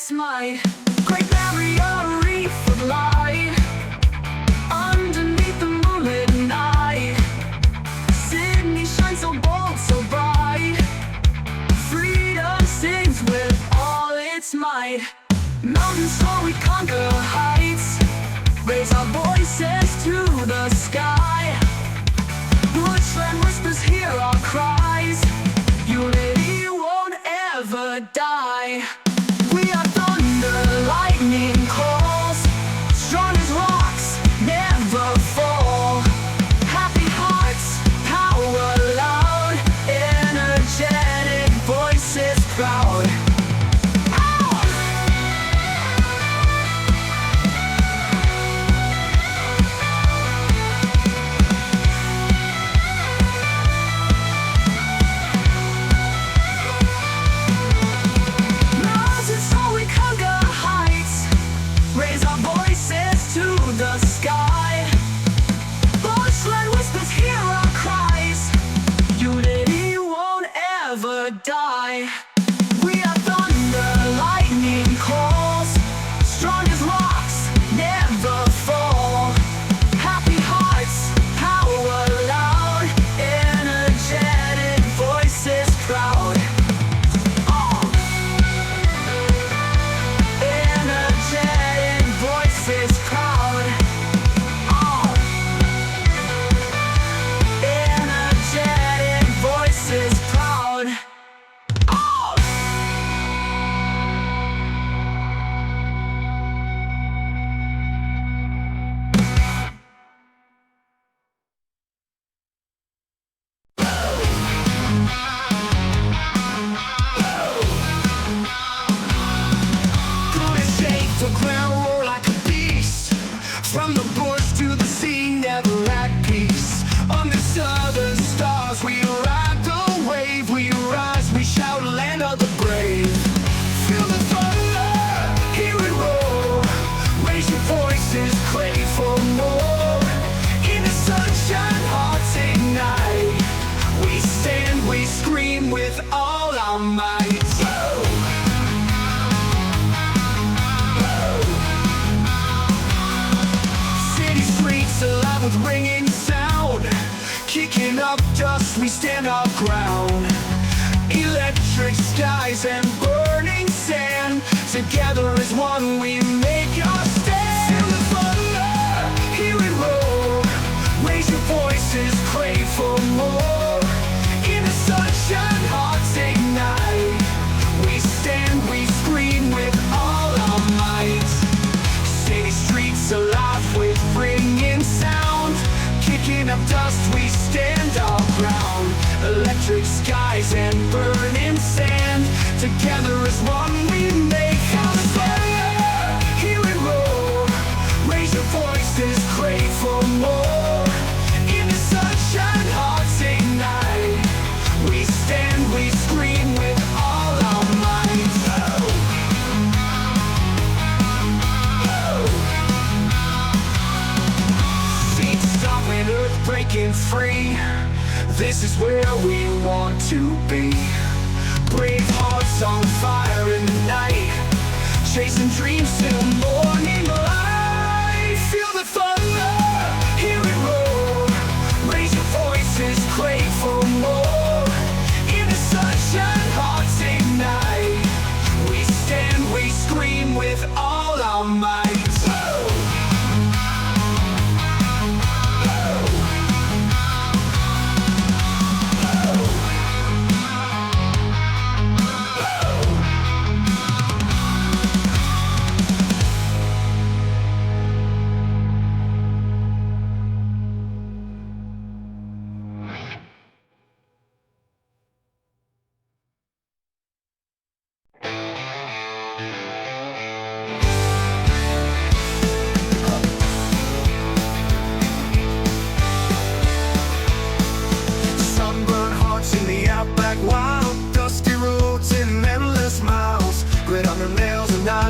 its might. Great barrier reef of light, underneath the moonlit night. Sydney shines so bold, so bright. Freedom sings with all its might. Mountains soar, we conquer heights, raise our voices to the sky. Bushland whispers, hear our cries. Unity won't ever die. We are thunder, lightning calls, strong as rocks, never fall. Happy hearts, power loud, energetic voices proud. Die. We are thunder, lightning calls, strong as rocks, never fall. Happy hearts, power loud, energetic voices proud. Energetic voices proud. Energetic voices proud. From the bush to the sea, never at peace. Under southern stars, we ride the wave. We rise, we shout, land of the brave. Feel the thunder, hear it roar. Raise your voices, crave for more. In the sunshine, hearts ignite. We stand, we scream with all our might. Alive with ringing sound, kicking up dust, we stand our ground. Electric skies and burning sand, together as one we make our stand. Feel the thunder, hear it roar. Raise your voices, crave for more. In the sunshine, hearts ignite. We stand, we scream with all our might. City streets alive with ringing sound, kicking up dust, we stand our ground. Electric skies and burning sand, together as one we make our stand. Hear it roar, raise your voices, crave for more. In the sunshine, hearts ignite. We stand, we scream with all our might. Earth breaking free, this is where we want to be. Brave hearts on fire in the night, chasing dreams till morning light. Feel the thunder, hear it roar. Raise your voices, crave for more. In the sunshine, hearts ignite. We stand, we scream with all our might.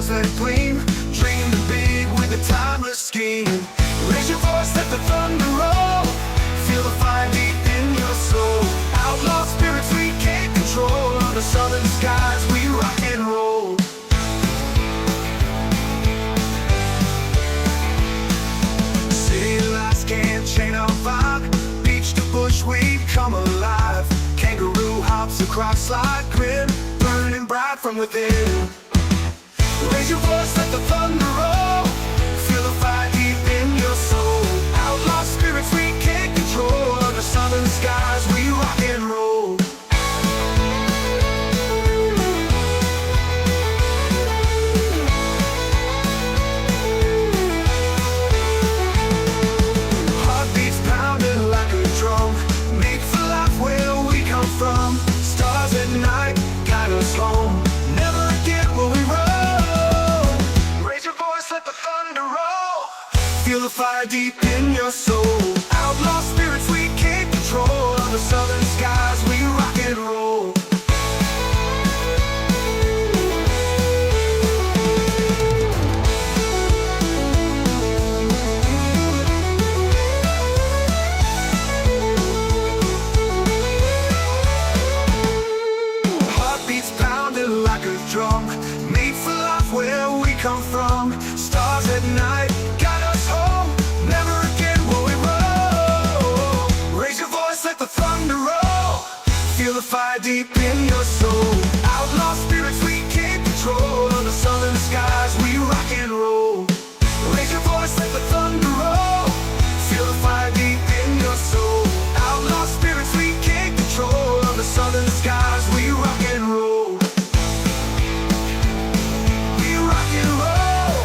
That gleam, dream the big with a timeless scheme. Raise your voice, let the thunder roll. Feel the fire deep in your soul. Outlaw spirits we can't control. Under southern skies we rock and roll. rocks like grin, burning bright from within. Raise your voice, let the thunder roll. Feel the fire deep in your soul. Outlaw spirits we can't control. Under southern skies we rock and roll. Heartbeats pounding like a drum, made for life where we come from. Stars at night guide us home. Never again will we roam. Raise your voice, let the thunder roll. Feel the fire deep in your soul. Outlaw spirits we can't control. Under southern skies we rock and roll. Heartbeats pounding like a drum, made for life where we come from. Stars at night guide us home. Never again will we roam. Raise your voice, let the thunder roll. Feel the fire deep in your soul. Outlaw spirits we can't control. Under southern skies we rock and roll. Raise your voice, let the thunder roll. Feel the fire deep in your soul. Outlaw spirits we can't control. Under southern skies we rock and roll. We rock and roll.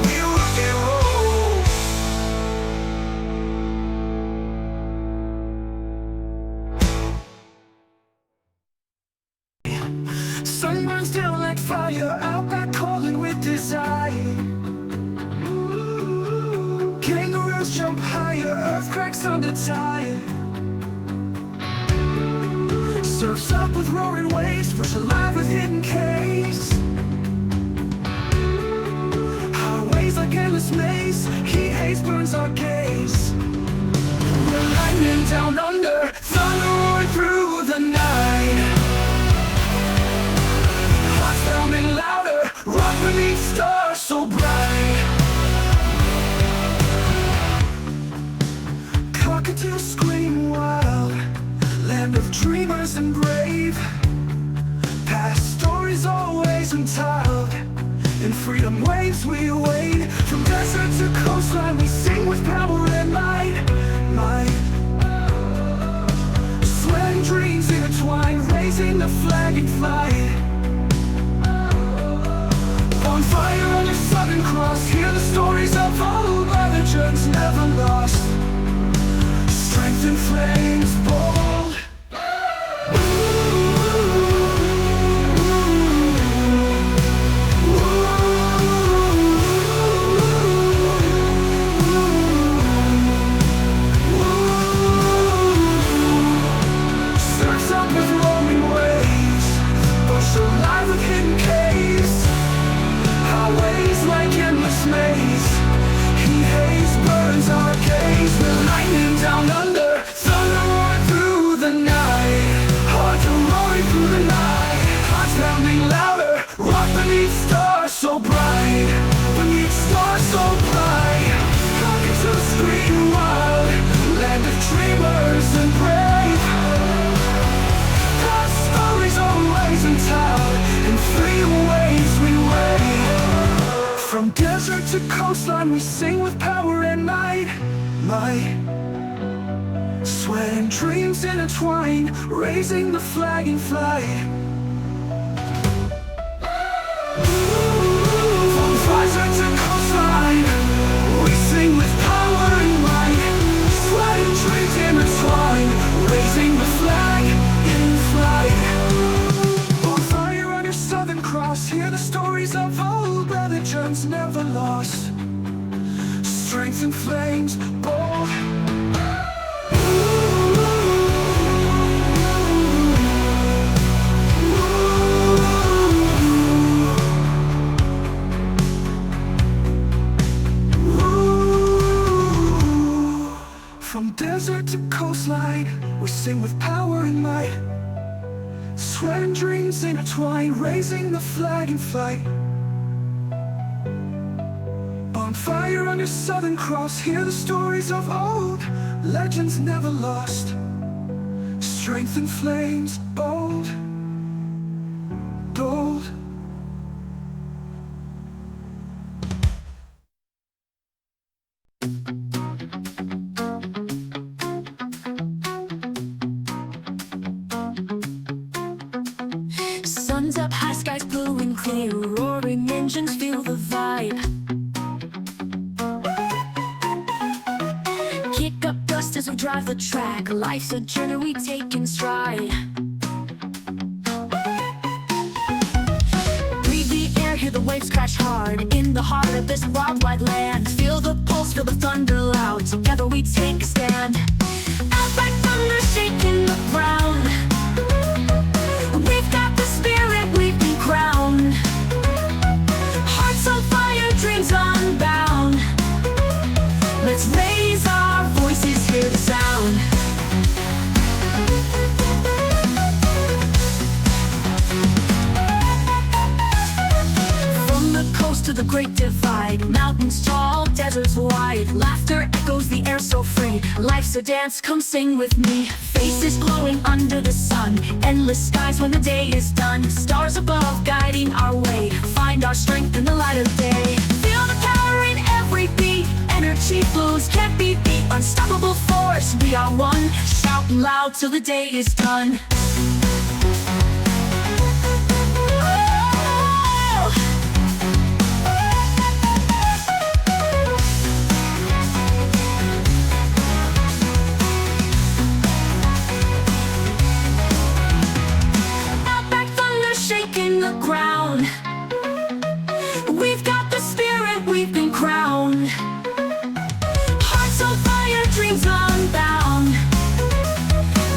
We rock and roll. Sun burns down like fire, outback calling with desire. Kangaroos jump higher, earth cracks under tire. Surfs up with roaring waves, fresh alive with hidden caves. Highways like endless maze, heat haze burns our gaze. We're lightning down under, thunder roaring through the night. Hearts pounding louder, rock beneath stars so bright. Cockatoos scream wild, land of dreamers and brave. Past stories always untiled, in freedom waves we wade. From desert to coastline we sing with power and might. Sweat and dreams intertwine, raising the flag in flight. Bonfire on your southern cross, hear the stories of old by legends never lost. Strength in flames bold. Surfs up with roaming waves, bush alive with hidden caves. Highways like endless maze, heat haze burns our gaze. We're lightning down under, thunder roaring through the night. Hearts are roaring through the night. Hearts pounding louder, rock beneath stars so bright. Beneath stars so bright. Cockatoos scream wild, land of dreamers and brave. Past stories always untold, in free waves we wade. From desert to coastline we sing with power and might. Sweat and dreams intertwine, raising the flag in flight. From desert to coastline we sing with power and might. Sweat and dreams intertwine, raising the flag in flight. Bonfire on your southern cross, hear the stories of old where legends never lost. Strength and flames bold. From desert to coastline we sing with power and might. Sweat and dreams intertwine, raising the flag in flight. Bonfire on your southern cross, hear the stories of old, legends never lost. strength and flames, bold, bold. Sun's up high, skies blue and clear. Roaring engines feel the vibe. Kick up dust as we drive the track. Life's a journey we take in stride. Breathe the air, hear the waves crash hard. In the heart of this wild, wide land. Feel the pulse, feel the thunder loud. Together we take a stand. Out like thunder shaking the ground. We've got the spirit, we've been crowned. Hearts on fire, dreams unbound. Let's raise our voices, hear the sound. From the coast to the great divide, mountains tall, deserts wide. Laughter echoes the air so free. Life's a dance, come sing with me. Faces glowing under the sun. Endless skies when the day is done. Stars above guiding our way. Find our strength in the light of day. Feel the power in every beat. Energy flows, can't be beat. Unstoppable force, we are one. Shouting loud till the day is done. Ground. We've got the spirit, we've been crowned. Hearts on fire, dreams unbound.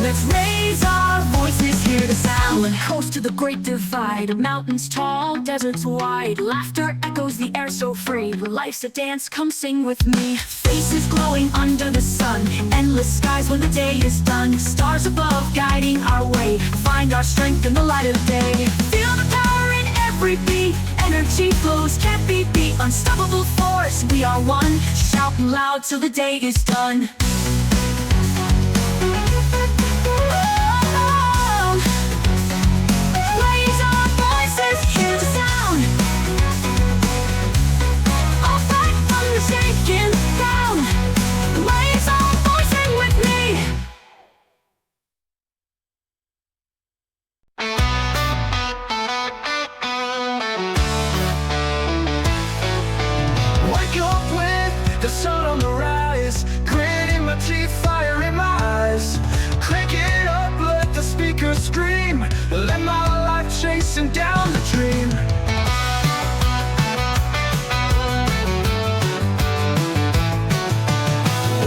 Let's raise our voices, hear the sound. From the coast to the great divide, mountains tall, deserts wide. Laughter echoes the air so free. Life's a dance, come sing with me. Faces glowing under the sun. Endless skies when the day is done. Stars above guiding our way. Find our strength in the light of day. Feel the power in every beat. Energy flows, can't be beat. Unstoppable force, we are one. Shouting loud till the day is done. Raise our voices, hear the sound. I'll fight from the shaking ground. Raise our voices with me. Wake up with the sun on the rise. Grit in my teeth, fire in my eyes. Crank it up, let the speakers scream. Let my life chasing down the dream.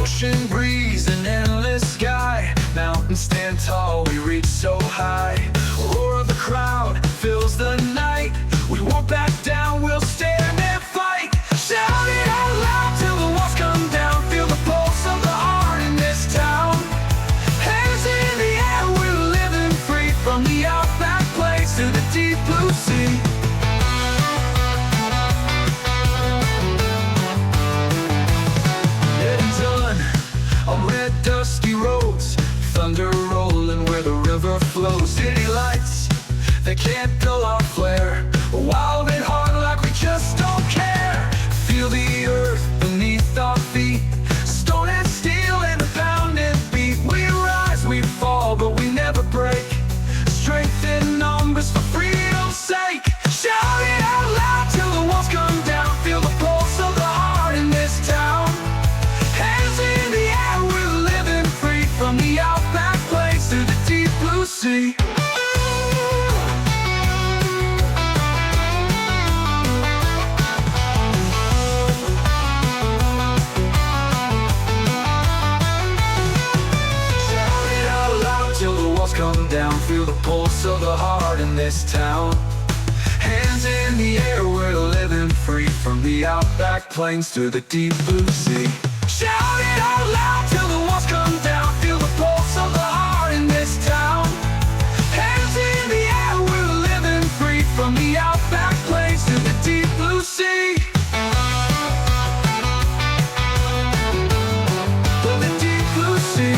Ocean breeze, an endless sky. Mountains stand tall, we reach so high. Roar of the crowd fills the night. We won't back down, we'll stand and fight. Shout it out loud till the walls come down. Feel the pulse of the heart in this town. Hands in the air, we're living free. From the outback place to the deep blue sea. Getting done on red dusty roads. Thunder rolling where the river flows. City lights, they can't dull our flare. Wild and hard like we just don't care. Feel the earth beneath our feet. Stone and steel in a pounding beat. We rise, we fall, but we never break. Strength in numbers for freedom's sake. Shout it out loud till the walls come down. Feel the pulse of the heart in this town. Hands in the air, we're living free. From the outback place to the deep blue sea. Come down, feel the pulse of the heart in this town. Hands in the air, we're living free. From the outback plains to the deep blue sea. Shout it out loud till the walls come down. Feel the pulse of the heart in this town. Hands in the air, we're living free. From the outback plains to the deep blue sea. To the deep blue sea.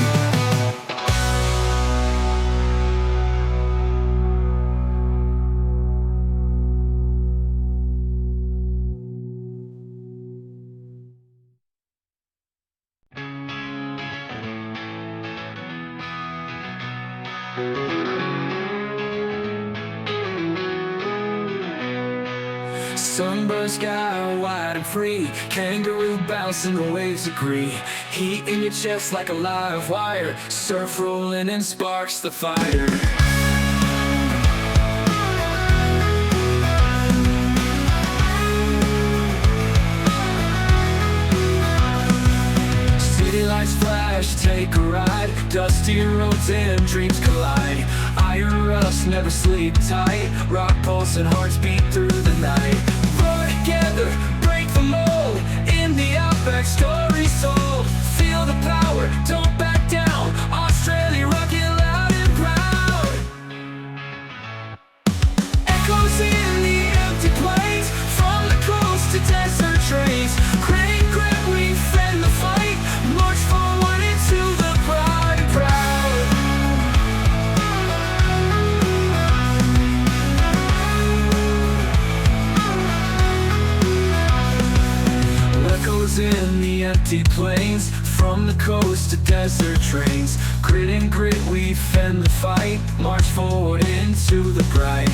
Sunburst sky, wide and free. Kangaroo bouncing, the waves agree. Heat in your chest like a live wire. Surf rolling and sparks the fire. City lights flash, take a ride. Dusty roads and dreams collide. Iron rust, never sleep tight. Rock pulse and hearts beat through the night. Roar together, break the mold. In the outback, stories told. Feel the power, don't back down. Australia rocking loud and proud. Echoes in the empty plains. From the coast to desert trains. Crave, grip, we fend the fight. March forward into the pride and proud. Echoes in the empty plains. From the coast to desert trains. Grit and grit, we fend the fight. March forward into the bright.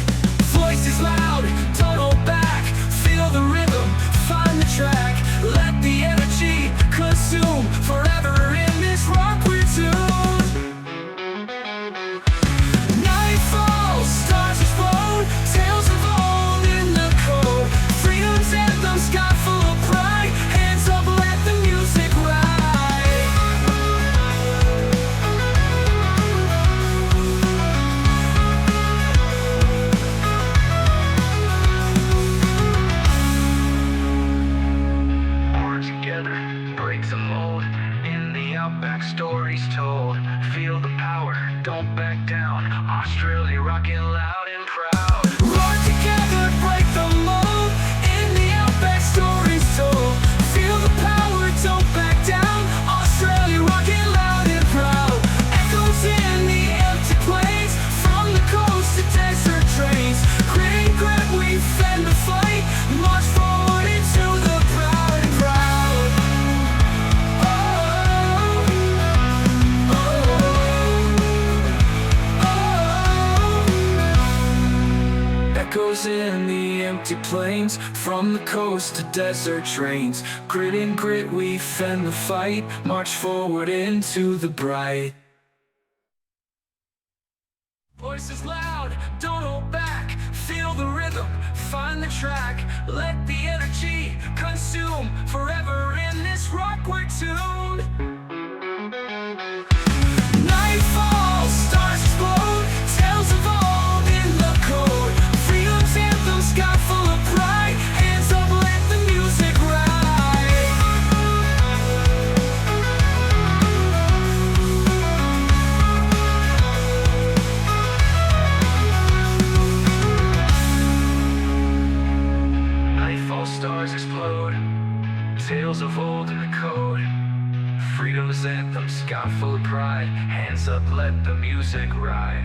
Voices loud, don't hold back. Feel the rhythm, find the track. Let the energy consume. Forever in this rock we're tuned. Night falls, stars explode. Tales of old in the code. Freedom's anthem, sky full of pride. Hands up, let the music ride. Work together, break the mold. In the outback, stories told. Feel the power, don't back down. Australia rocking loud and proud. Roar together, break the mold. In the outback, stories told. Feel the power, don't back down. Australia rocking loud and proud. Echoes in the empty plains. From the coast to desert trains. Grit and grit, we fend the fight. March forward into the proud and proud. Oh, oh, oh. Echoes in the empty plains. From the coast to desert trains. Grit and grit, we fend the fight. March forward into the bright. Voices loud, don't hold back. Feel the rhythm, find the track. Let the energy consume. Forever in this rock we're tuned. Night falls, stars explode. Tales of old in the code. Freedom's anthem, sky full of pride. Hands up, let the music ride. Night falls, stars explode. Tales of old in the code. Freedom's anthem, sky full of pride. Hands up, let the music ride.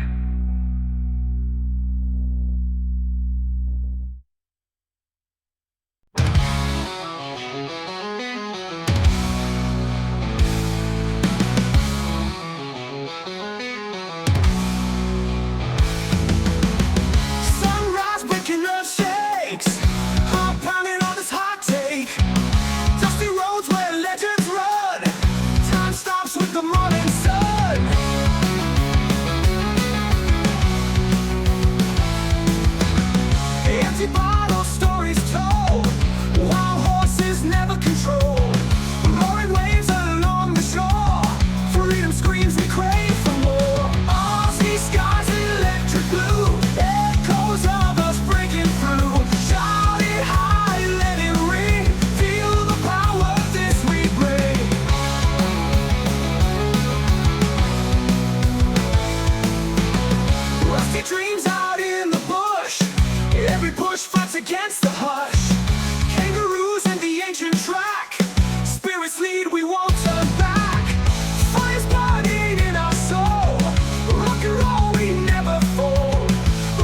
Sunrise breaking earth shakes. Heart pounding on this hot take. Dusty roads where legends run. Time stops with the morning sun. Empty bottle stories told. Wild horses never controlled. Roaring waves along the shore. Freedom screams, we crave for more. Aussie skies, electric blue. Echoes of us breaking through. Shout it high, let it ring. Feel the power, this we bring. Rusty dreams out in the bush. Every push fights against the hush. Kangaroos and the ancient track. Spirits lead, we won't turn back. Fire's burning in our soul. Rock and roll, we never fold.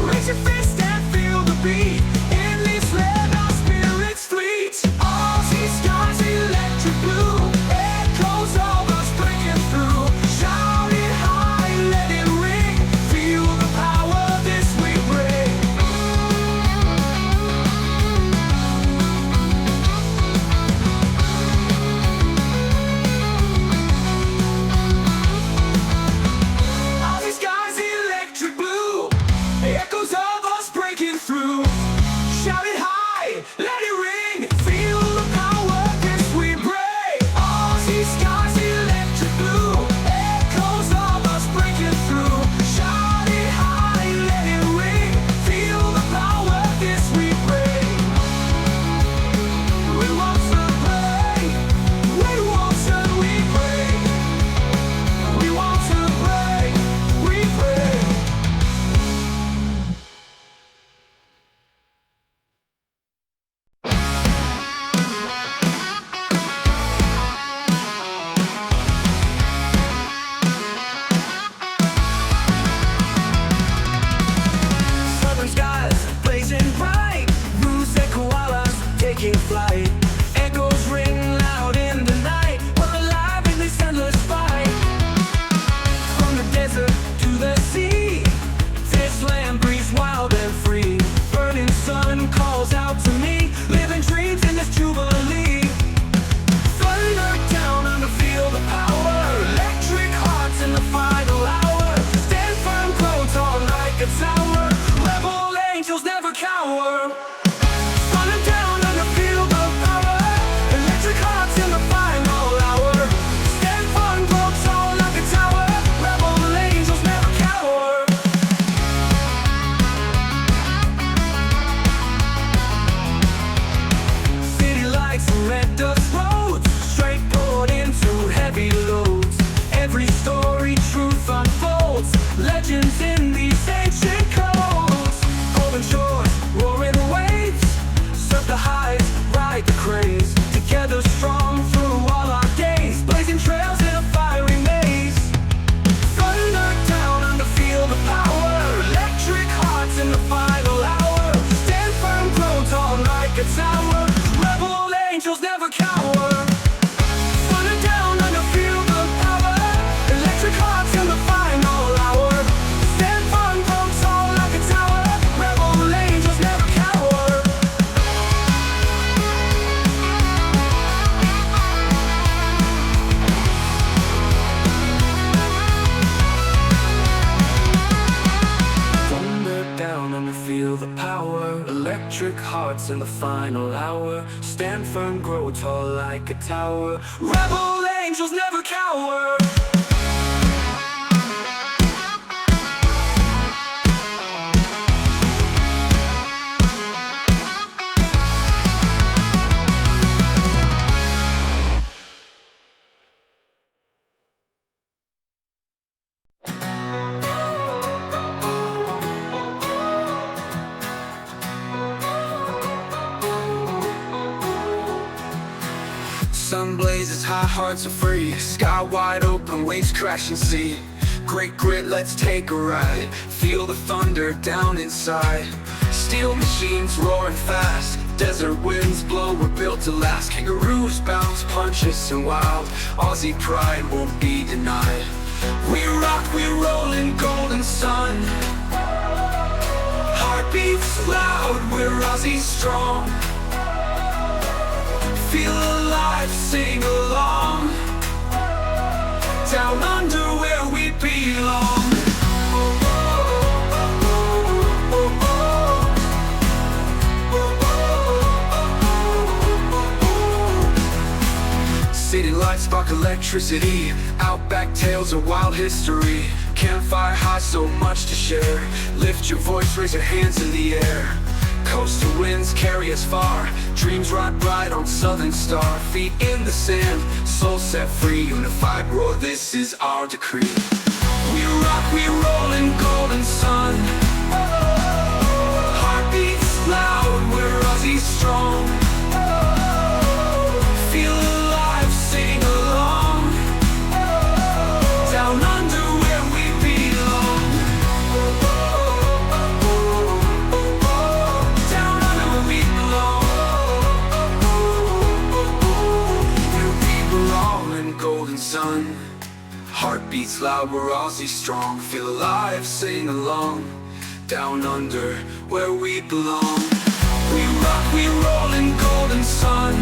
Raise your fist and feel the beat. In this land, our spirits fleet. Aussie skies, electric blue. Echoes of us breaking through. Shout it high, let it ring. Feel the power, this the power. Electric hearts in the final hour. Stand firm, grow tall like a tower. Rebel angels never cower. Sun blazes high, hearts are free. Sky wide open, waves crashing sea. Great grit, let's take a ride. Feel the thunder down inside. Steel machines roaring fast. Desert winds blow, we're built to last. Kangaroos bounce, punches and wild. Aussie pride won't be denied. We rock, we roll in golden sun. Heartbeats loud, we're Aussie strong. Feel alive, sing along. Down under where we belong. City lights spark electricity. Outback tales of wild history. Campfire high, so much to share. Lift your voice, raise your hands in the air. Coastal winds carry us far. Dreams ride bright on Southern Star. Feet in the sand, soul set free. Unified roar, this is our decree. We rock, we roll in golden sun. Heartbeats loud, we're Aussie strong. Feel alive, sing along. Down under where we belong. Down under where we belong. Where we belong in golden sun. Heartbeats loud, we're Aussie strong. Feel alive, sing along. Down under where we belong. We rock, we roll in golden sun.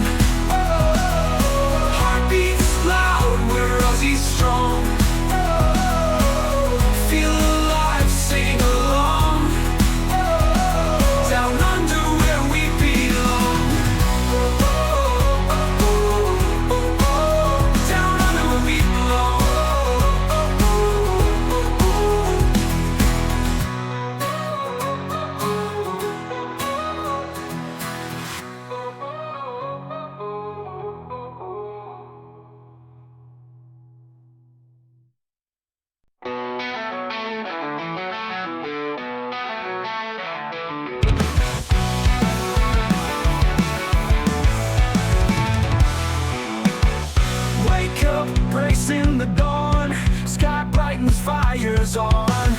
Heartbeats loud, we're Aussie strong. Feel alive, sing along. Down under where we belong. Down under where we belong. Wake up, brace in the dawn. Sky brightens, fires on.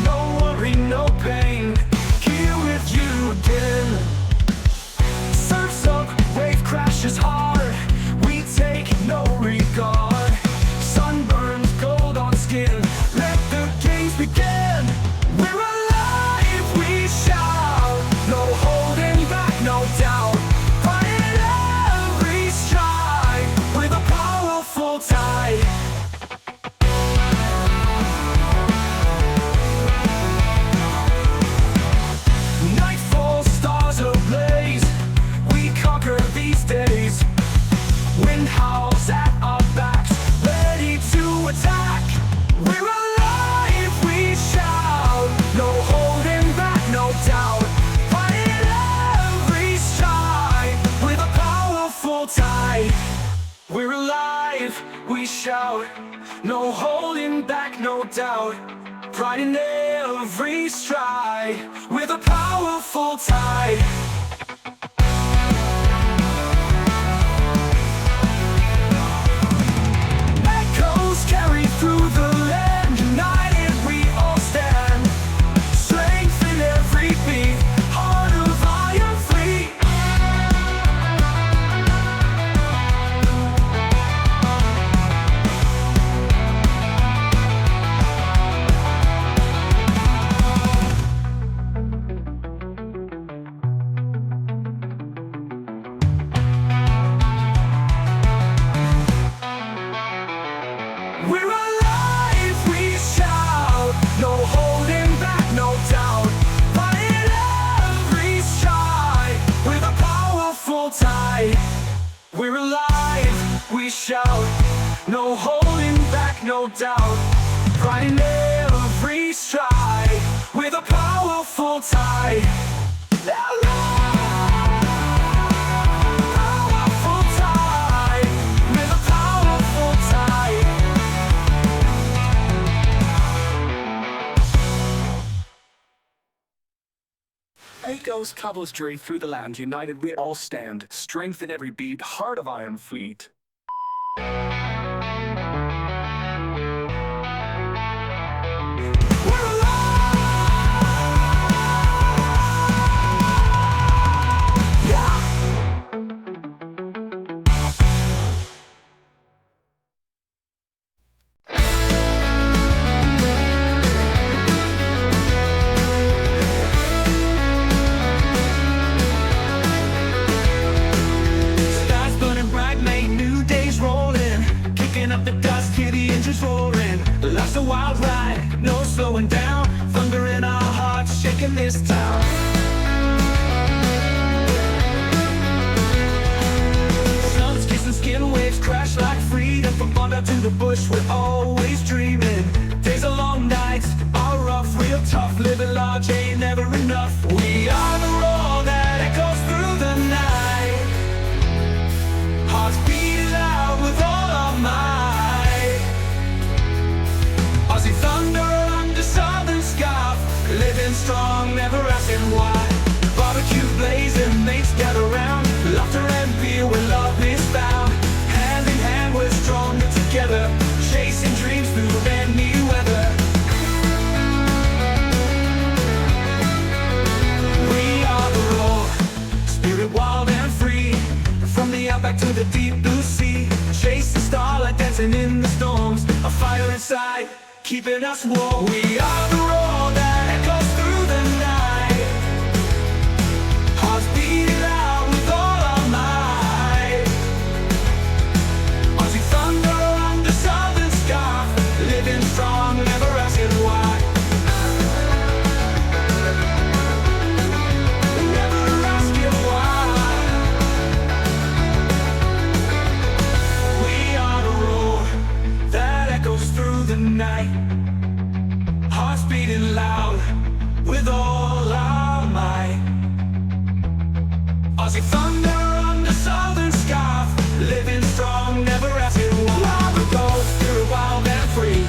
No worry, no pain. Here with you again. Surf's up, wave crashes hard. We take no regard. Sunburns, gold on skin. Let the games begin. We're alive, we shout. No holding back, no doubt. Fight every stride with a powerful tide. Nightfall, stars ablaze. We conquer these days. Wind howls at our backs, ready to attack. We're alive, we shout. No holding back, no doubt. Fight every stride with a powerful tide. We're alive, we shout. No holding back, no doubt. Pride in every stride with a powerful tide. Echoes carry through the land. United we all stand. Strength in every beat. Heart of iron fleet. we shout, no holding back, no doubt. Pride in every stride, with a powerful tide. Powerful tide, with a powerful tide. Echoes cavalry through the land, united we all stand. Strength in every beat, heart of iron fleet. Up the dust, hear the engines roaring. Life's a wild ride, no slowing down. Thunder in our hearts, shaking this town. Sun's kissing skin waves crash like freedom. From Bond out to the bush, we're always dreaming. Days are long, nights are rough, real tough. Living large ain't never enough. We are the roar that echoes through the night. Hearts beat loud with all our might. Aussie thunder under southern scarf, living strong, never asking why. Barbecue blazing, mates gather round. Laughter and beer where love is found. Hand in hand we're stronger together, chasing dreams through any weather. We are the roar, spirit wild and free. From the outback to the deep blue sea, chasing starlight, dancing in the storms. A fire inside, keeping us warm. We are the roar that echoes through the night. Hearts beat loud with all our might. Aussie thunder under southern scarf, living strong, never asking why. Never asking why. We are the roar that echoes through the night. Hearts beating loud with all our might. Aussie thunder under southern scarf, living strong, never asking why. We go through wild and free,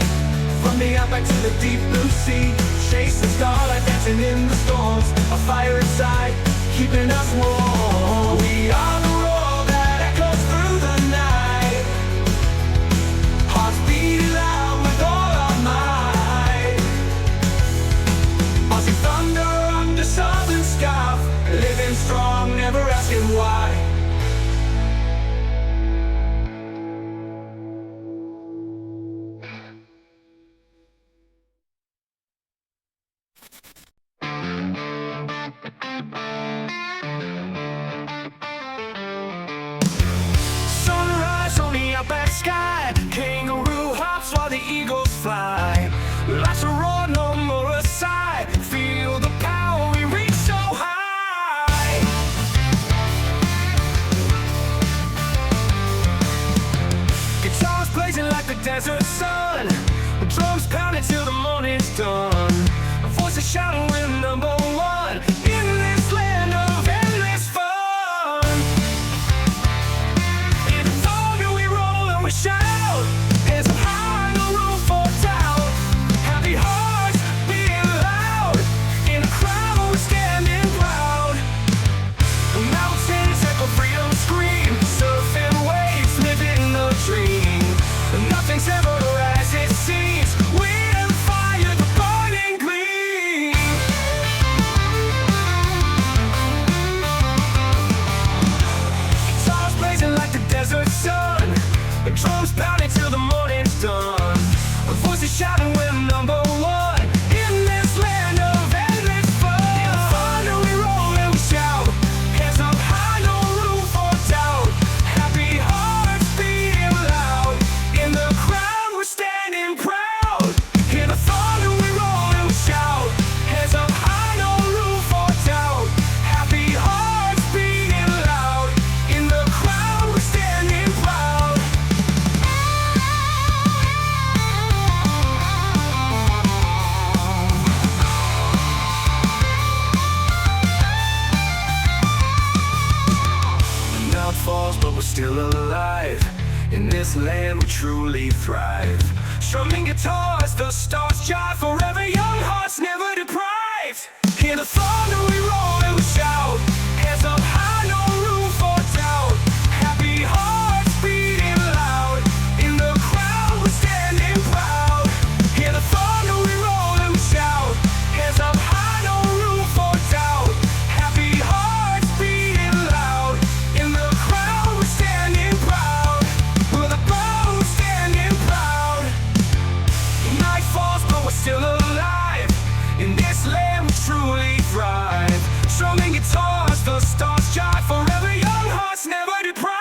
from the outback to the deep blue sea, chasing starlight, dancing in the storms. A fire inside, keeping us warm. We are the roar that echoes through the night. Hearts beating loud with all our might. Aussie thunder under southern scarf, living strong, never asking why. Sunrise on the outback sky, kangaroo hops while the eagles fly. Life's a roar, no more a sigh. Feel the power, we reach so high. Guitars blazing like the desert sun, drums pounding till the morning's done. Voices shouting we're number one in this land of endless fun. In the thunder we roll and we shout, hands up high, no room for doubt. Happy hearts beating loud, in a crowd we're standing proud. Mountains echo freedom scream, surfing waves, living the dream. Nothing's ever as it seems, wind and fire, the burning gleam. this land we truly thrive. Strumming guitars, the stars jive forever, young hearts never deprived. Hear the thunder we roll and we shout, hands up high, no room for doubt. Happy hearts beating loud, in the crowd we're standing proud. Hear the thunder we roll and we shout, hands up high, no room for doubt. Happy hearts beating loud, in the crowd we're standing proud. We're the bold standing proud. Night falls but we're still alive, in this land we truly thrive. Strumming guitars, the stars jive forever, young hearts never deprived.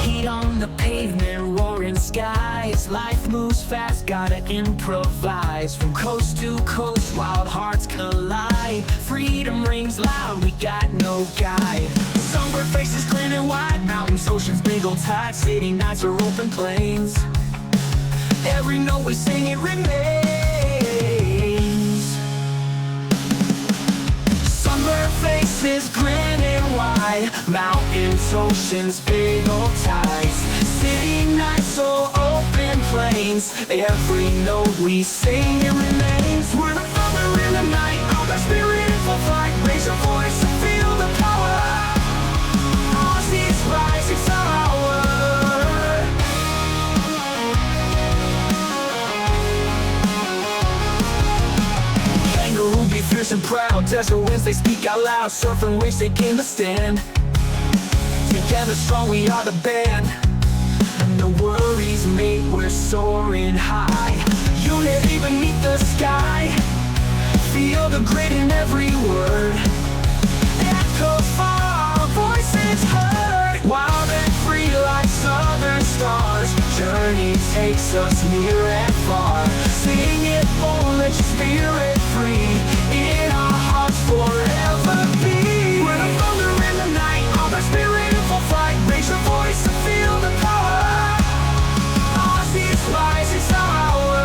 Heat on the pavement, roaring skies. Life moves fast, gotta improvise. From coast to coast, wild hearts collide. Freedom rings loud, we got no guide. Somber faces grinning wide, mountains, oceans, big old tides. City nights are open plains. Every note we sing, it remains. Summer faces grinning wide, mountains, oceans, big old tides. City nights, so open plains. Every note we sing, it remains. We're the thunder in the night, all that spirit for flight. Raise your voice and feel the power. Aussies rise, it's our hour. Kangaroo be fierce and proud, desert winds they speak out loud. Surfing waves they came to stand. Together strong we are the band. And no worries mate, we're soaring high. Unity beneath the sky. Feel the grit in every word. Echoes far, voices heard. Wild and free like southern stars. Journey takes us near and far. Sing it bold, let your spirit free. In our hearts forever be. We're the thunder in the night, all that spirit for flight. Raise your voice and feel the power. Aussies rise, it's our hour.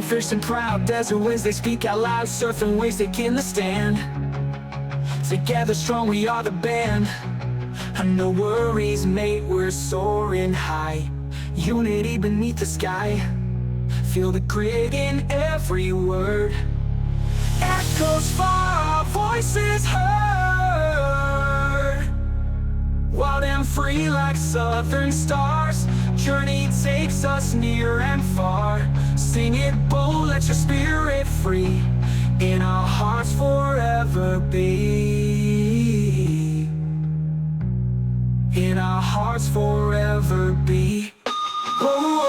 Fierce and proud, desert winds they speak out loud. Surfing waves they can stand. Together strong we are the band. And no worries mate, we're soaring high. Unity beneath the sky. Feel the grit in every word. Echoes far, voices heard. Wild and free like southern stars. Journey takes us near and far. Sing it bold, let your spirit free. In our hearts forever be. In our hearts forever be. Oh,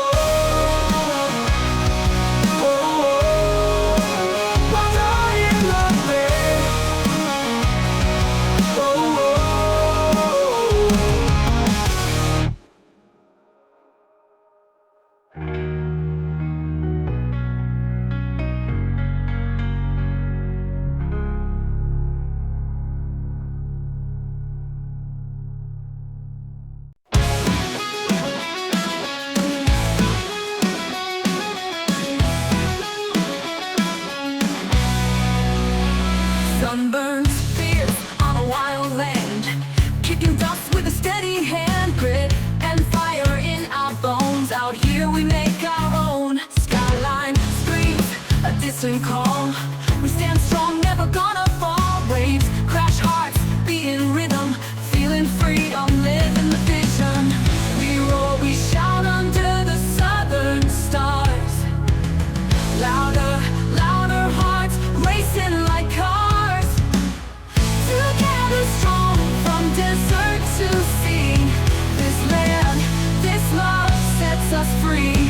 peace and calm. We stand strong, never gonna fall. Waves crash, hearts beating rhythm, feeling freedom, living the vision. We roar, we shout under the southern stars. Louder, louder hearts racing like cars. Together strong, from desert to sea. This land, this love sets us free.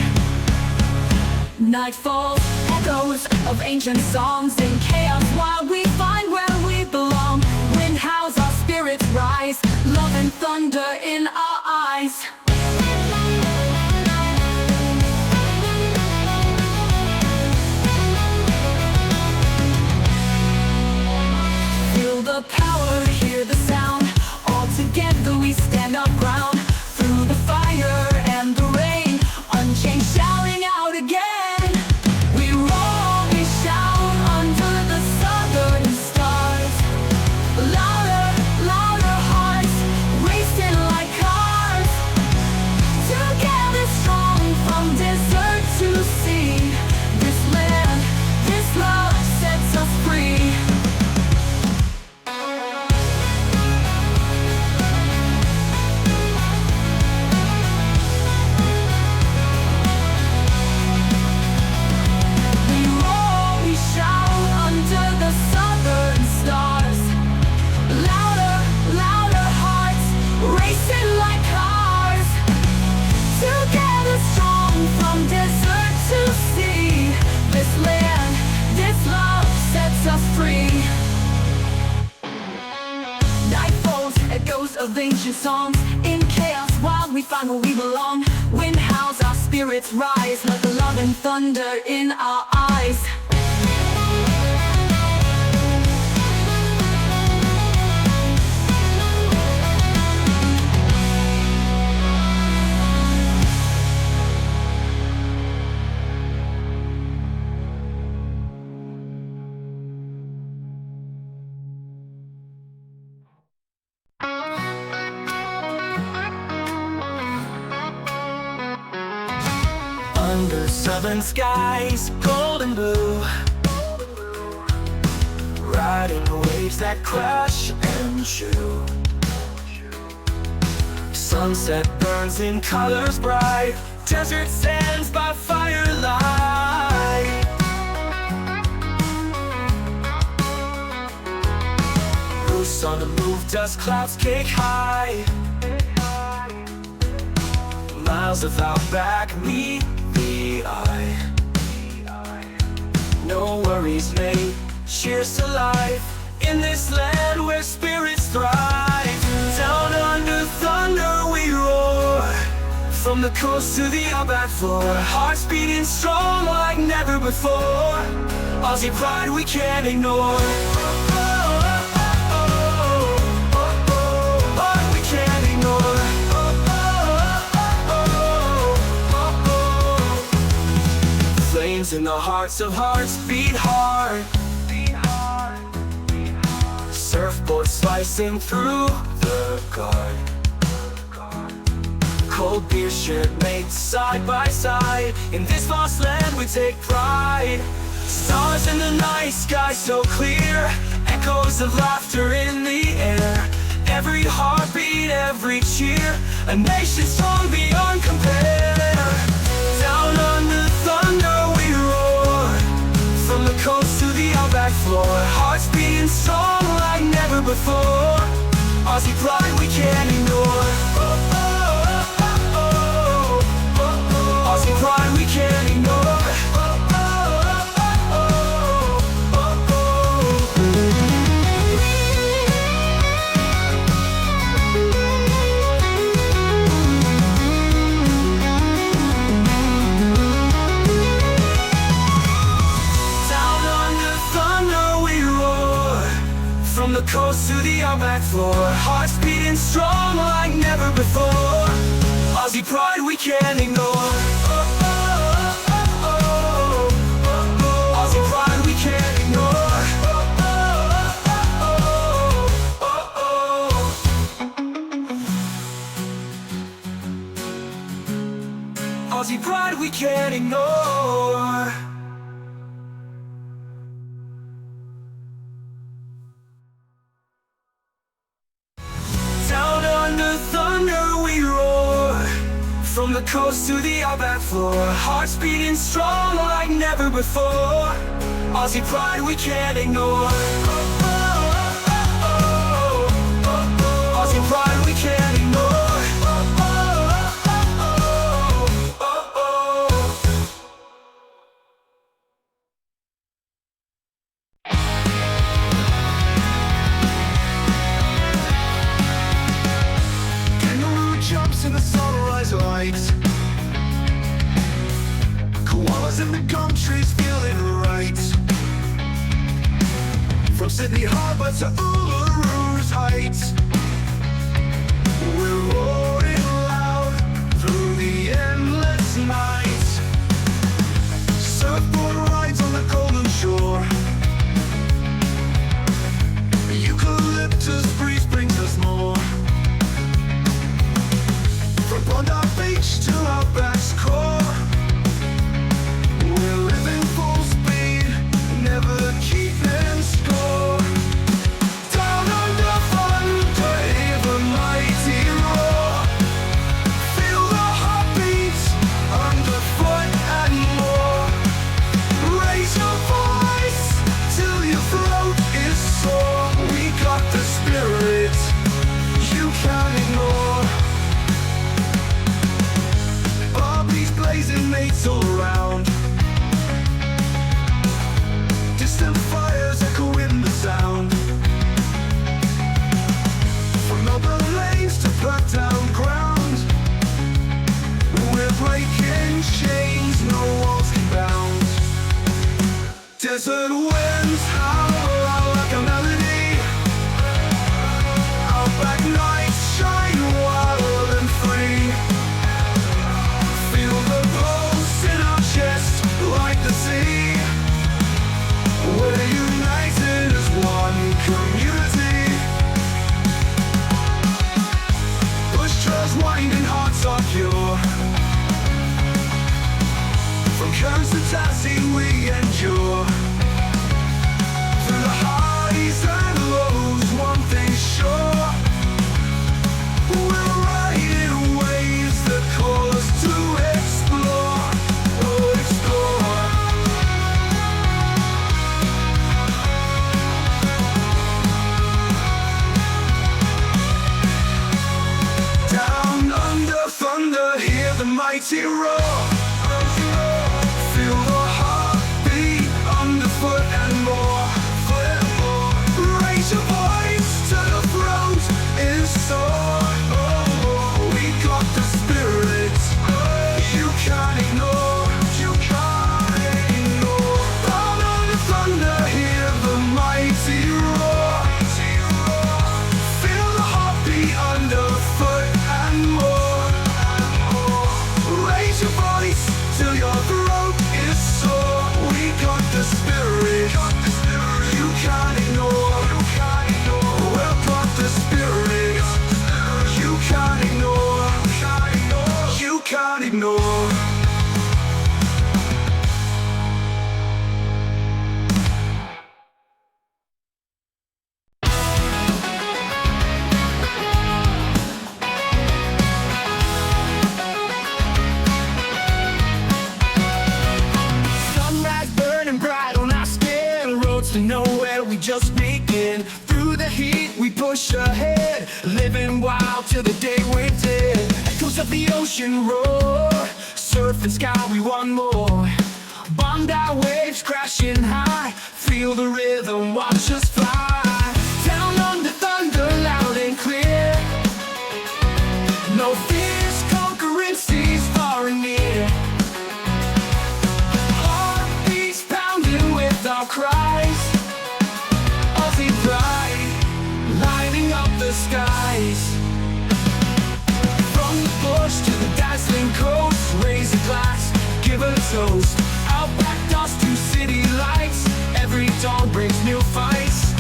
Night falls, echoes of ancient songs in chaos, while we find where we belong. Wind howls, our spirits rise, love and thunder in our eyes. Feel the power, hear the sound. All together we stand our ground. Through the fire and the rain, unchained, shouting out again. We roar, we shout under the southern stars. Louder, louder hearts racing like cars. Together strong, from desert to sea. This land, this love sets us free. Of ancient songs in chaos, while we find where we belong. Wind howls, our spirits rise, like the love and thunder in our eyes. Under southern skies, golden blue, riding waves that crash and chew. Sunset burns in colors bright, desert sands by firelight. Roofs on the move, dust clouds cake high. Miles of outback meet the eye. No worries made, cheers to life in this land where spirits thrive. Down under thunder we roar, from the coast to the outback floor. Hearts beating strong like never before. Aussie pride we can't ignore. Pride we can't ignore. Flames in the hearts of hearts beat hard. Surfboards slicing through the guard. Cold beer shared mates side by side. In this vast land we take pride. Stars in the night sky so clear, echoes of laughter in the air. Every heartbeat, every cheer, a nation strong beyond compare. Down under thunder we roar, from the coast to the outback floor. Hearts beating strong like never before. Aussie pride we can't ignore. Aussie pride we can't ignore. From the coast to the outback floor, hearts beating strong like never before. Aussie pride we can't ignore. Aussie pride we can't ignore. Aussie pride we can't ignore. From the coast to the outback floor, hearts beating strong like never before. Aussie pride we can't ignore. Aussie pride we can't ignore. Jumps in the sunrise lights. Koalas in the gum trees feeling right. From Sydney Harbour to Uluru Heights, we're roaring loud through the endless night. Surfboard rides on the golden shore. Eucalyptus breeze brings us more. From Bondi Beach to Outback's core, we're living full speed, never keeping score. Down under thunder, hear the mighty roar. Feel the heartbeats underfoot and more. Raise your voice till your throat is sore. We got the spirit you can't ignore. Blazing mates all around. Distant fires echo in the sound. From Melbourne lanes to Perth town ground, we're breaking chains no walls can bound. Desert winds howl out like a melody. Outback nights shine wild and free. Like the sea, we're united as one community. Bush trails winding, hearts are pure. From Cairns to Tassie we endure. Through the highs and lows, one thing's sure, we're riding waves that call us to explore. The mighty roar. Feel the heartbeat underfoot and more. Raise your voice till the throat is sore. We got the spirit you can't ignore. You can't ignore. Down on the thunder, hear the mighty roar. Feel the heartbeat underfoot and more. Raise your voice till your throat is sore. We got the spirit you can't ignore. We've got the spirit you can't ignore. You can't ignore. To nowhere we just begin. Through the heat we push ahead, living wild till the day we're dead. Echoes of the ocean roar, surf and sky we want more. Bondi waves crashing high, feel the rhythm, watch us fly. Down under thunder, loud and clear. No fears, conquering seas far and near. Heartbeats pounding with our cries. Aussie pride, lighting up the skies. From the bush to the dazzling coast, raise a glass, give a toast. Outback dust to city lights, every dawn brings new fights.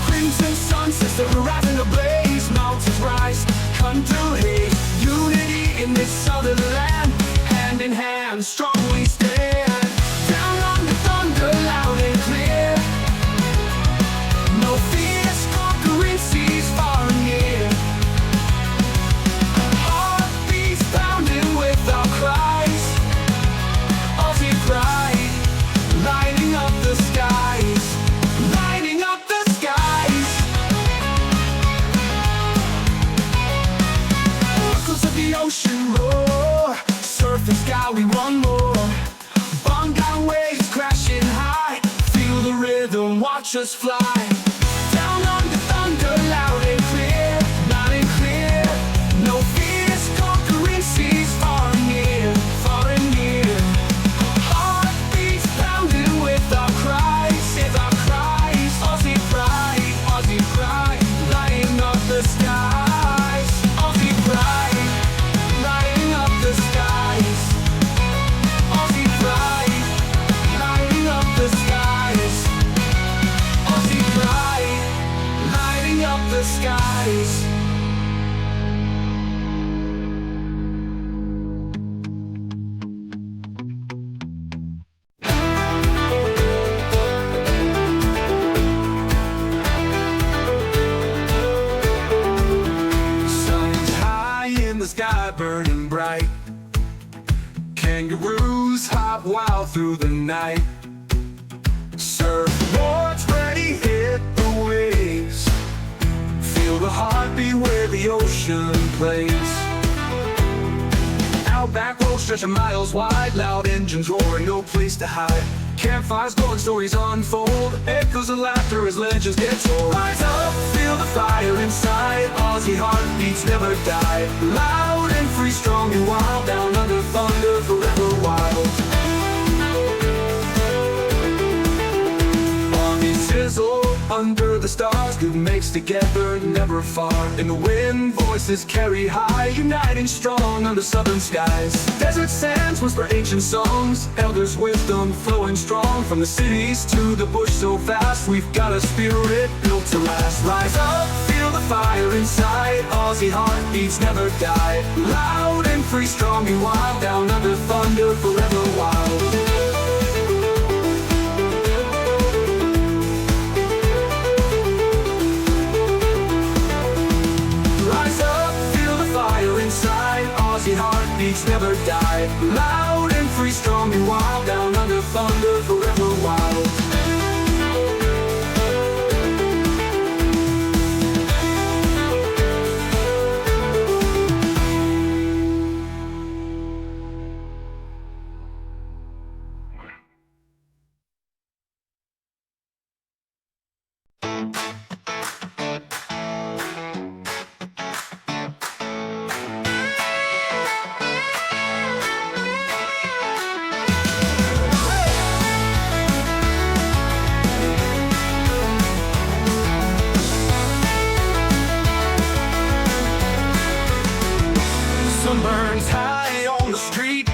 Crimson sunsets, the horizon ablaze, mountains rise, country haze. Unity in this southern land, hand in hand, strong we stand. Down on the thunder, loud and clear. No fears, conquering seas far and near. Heartbeats pounding with our ocean roar. Surf and sky, we want more. Bond down waves crashing high. Feel the rhythm, watch us fly. Down under thunder, loud and clear, loud and clear. No fears, conquering seas, far and near, far and near. Heartbeats pounding with our cries, with our cries. Aussie pride, lighting up the skies. Aussie pride, lighting up the skies. Aussie pride, lighting up the skies. Aussie pride, lighting up the skies. Sun's high in the sky, burning bright. Kangaroos hop wild through the night. Surfboards ready, hit the waves. Feel the heartbeat where the ocean plays. Outback roads stretching miles wide. Loud engines roaring, no place to hide. Campfires glowing, stories unfold. Echoes of laughter as legends get told. Rise up, feel the fire inside. Aussie heartbeats never die. Loud and free, strong and wild. Down under thunder, forever wild. Sizzle under the stars, good makes together, never far. In the wind, voices carry high, uniting strong under southern skies. Desert sands whisper ancient songs, elders' wisdom flowing strong. From the cities to the bush so fast, we've got a spirit built to last. Rise up, feel the fire inside. Aussie heartbeats never die. Loud and free, strong and wild. Down under thunder, forever wild. Aussie heartbeats never die. Loud and free, strong and wild. Down under thunder, forever wild. Sunburns high on the street,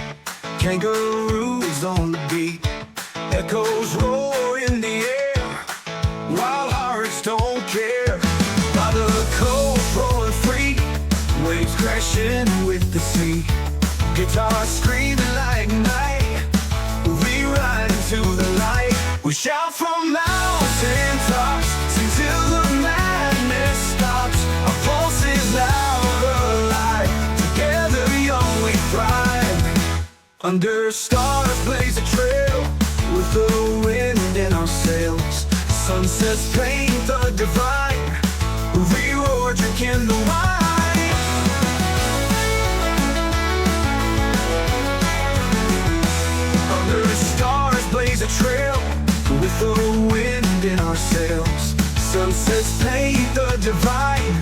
kangaroos on the beat. Echoes roar in the air, wild hearts don't care. By the coast rolling free, waves crashing with the sea. Guitars screaming like night, we ride into the light. We shout from mountain tops, sing till the madness stops. Our pulse is louder alive, together young we thrive. Under stars blaze a trail, with the wind in our sails. Sunsets paint the divine, we roar drinking the wine. Under stars blaze a trail, with the wind in our sails. Sunsets paint the divine,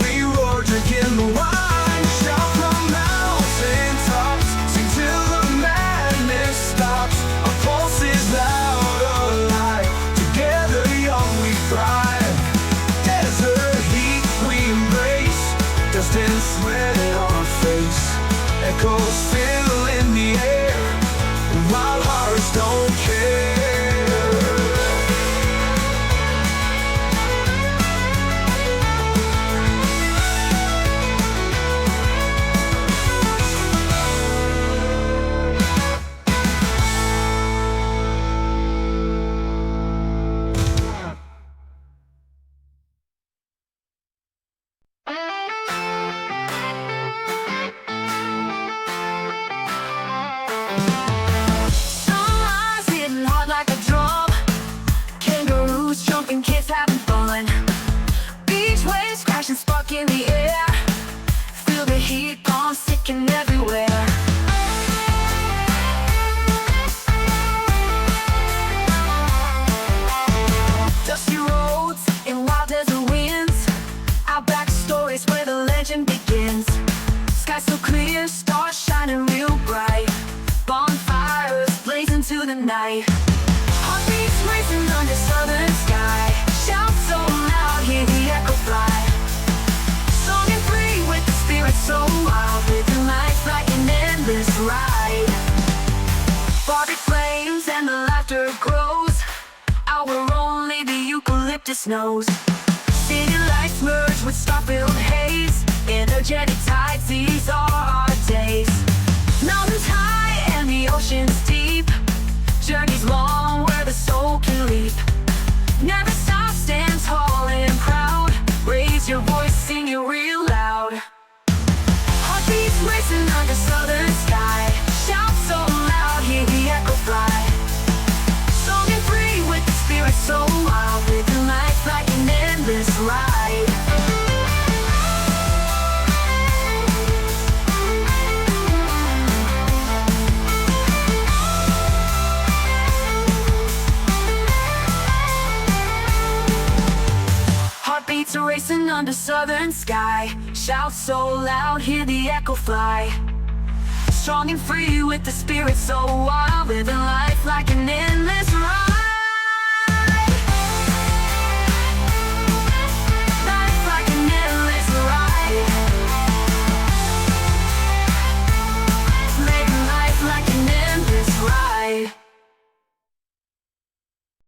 we roar drinking the wine. Shout from mountain tops, sing till the madness stops. Our pulse is loud alive, together young we thrive. Desert heat we embrace, dust and sweat on our face. Echoes fill in the air, wild hearts don't care. keep on sticking everywhere. Dusty roads and wild desert winds, outback stories where the legend begins. Sky so clear, stars shining real bright, bonfires blazing to the night. Heartbeats racing under southern sky, shout so loud, hear the echo fly. Song and free with the spirit so wild, living life like an endless ride. Barbie flames and the laughter grows, our only the eucalyptus knows. City lights merge with star-filled haze, energetic tides, these are our days. Mountains high and the oceans deep, journeys long where the soul can leap. Never stop, stand tall and proud, raise your voice, sing it real loud. Heartbeats racing under southern sky, shout so loud, hear the echo fly. Song and free with the spirit so wild, living life like an endless ride. Heartbeats are racing under southern sky, shout so loud, hear the echo fly. Strong and free with the spirit so wild, living life like an endless ride.